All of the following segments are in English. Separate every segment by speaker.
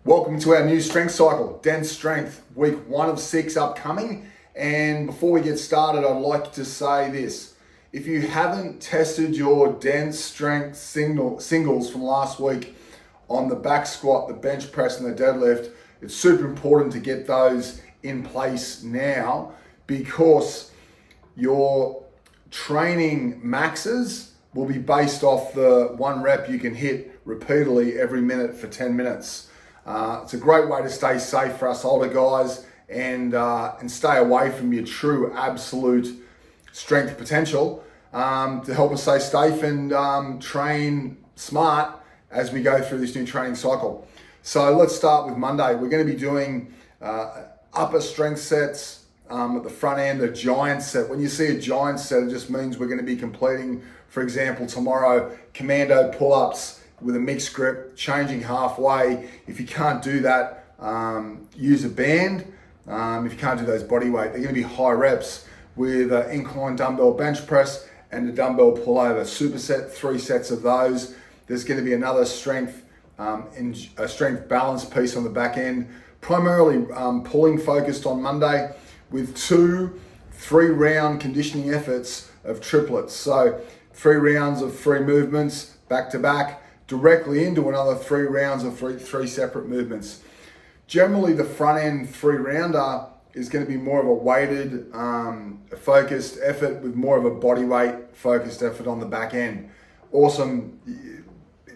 Speaker 1: Welcome to our new strength cycle, Dense Strength, week 1 of 6 upcoming. And before we get started, I'd like to say this. If you haven't tested your dense strength singles from last week on the back squat, the bench press, and the deadlift, it's super important to get those in place now because your training maxes will be based off the 1 rep you can hit repeatedly every minute for 10 minutes. It's a great way to stay safe for us older guys and stay away from your true absolute strength potential to help us stay safe and train smart as we go through this new training cycle. So let's start with Monday. We're going to be doing upper strength sets at the front end, a giant set. When you see a giant set, it just means we're going to be completing, for example, tomorrow, commando pull-ups with a mixed grip, changing halfway. If you can't do that, use a band. If you can't do those body weight, they're going to be high reps with incline dumbbell bench press and a dumbbell pullover. Superset, 3 sets of those. There's going to be another strength a strength balance piece on the back end, primarily pulling focused on Monday with 2 3-round conditioning efforts of triplets. So 3 rounds of 3 movements back to back, directly into another 3 rounds of 3 separate movements. Generally, the front end 3-rounder is going to be more of a weighted, focused effort with more of a body weight focused effort on the back end. Awesome,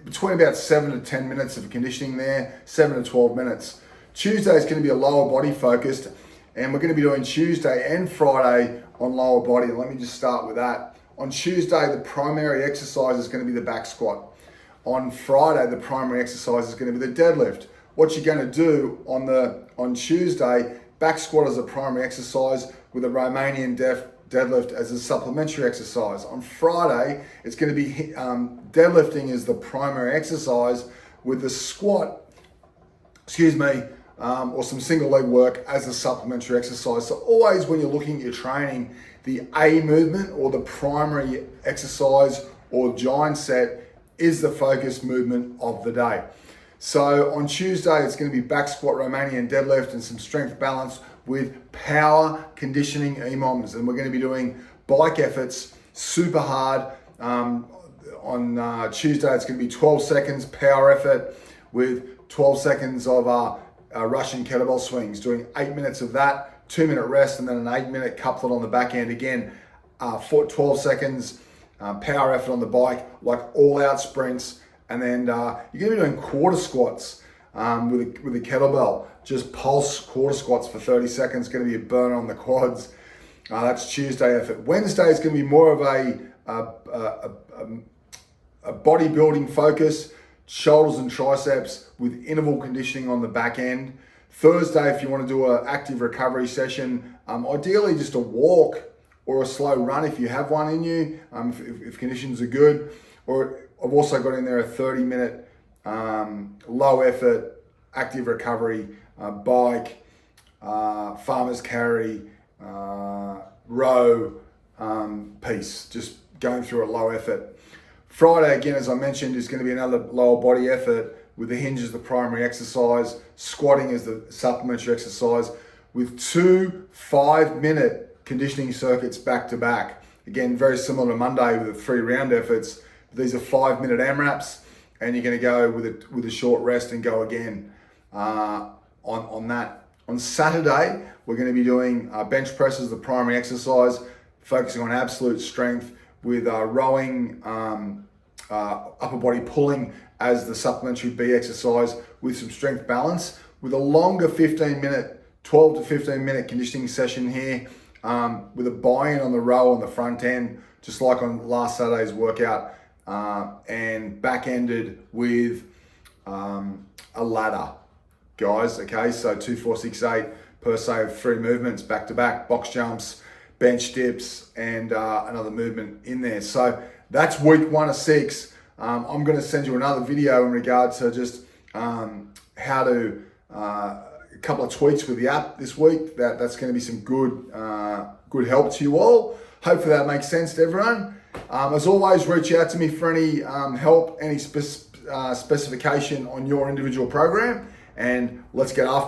Speaker 1: between about 7 to 10 minutes of conditioning there, 7 to 12 minutes. Tuesday is going to be a lower body focused, and we're going to be doing Tuesday and Friday on lower body. Let me just start with that. On Tuesday, the primary exercise is going to be the back squat. On Friday, the primary exercise is going to be the deadlift. What you're going to do on Tuesday, back squat as a primary exercise with a Romanian deadlift as a supplementary exercise. On Friday, it's going to be deadlifting as the primary exercise with the squat, or some single leg work as a supplementary exercise. So always when you're looking at your training, the A movement or the primary exercise or giant set is the focus movement of the day. So on Tuesday, it's going to be back squat, Romanian deadlift, and some strength balance with power conditioning EMOMs. And we're going to be doing bike efforts super hard. On Tuesday, it's going to be 12 seconds power effort with 12 seconds of Russian kettlebell swings, doing 8 minutes of that, 2-minute rest, and then an 8-minute couplet on the back end. Again, 12 seconds power effort on the bike, like all out sprints. And then you're going to be doing quarter squats with a kettlebell, just pulse quarter squats for 30 seconds, going to be a burner on the quads. That's Tuesday effort. Wednesday is going to be more of a bodybuilding focus, shoulders and triceps with interval conditioning on the back end. Thursday, if you want to do an active recovery session, ideally just a walk or a slow run if you have one in you, if conditions are good. Or I've also got in there a 30-minute low effort, active recovery, bike, farmer's carry, row piece, just going through a low effort. Friday, again, as I mentioned, is going to be another lower body effort with the hinge as the primary exercise, squatting as the supplementary exercise, with 2 5-minute conditioning circuits back to back. Again, very similar to Monday with the 3-round efforts. These are 5-minute AMRAPs, and you're going to go with a short rest and go again on that. On Saturday, we're going to be doing bench press as the primary exercise, focusing on absolute strength with rowing, upper body pulling as the supplementary B exercise with some strength balance, with a longer 12 to 15 minute conditioning session here with a buy-in on the row on the front end, just like on last Saturday's workout. And back-ended with a ladder, guys. Okay, so 2, 4, 6, 8 per se of 3 movements back-to-back, box jumps, bench dips, and another movement in there. So that's week 1 of 6. I'm going to send you another video in regard to just how to a couple of tweaks with the app this week. That's going to be some good help to you all. Hopefully that makes sense to everyone. As always, reach out to me for any help, any specification on your individual program, and let's get after it.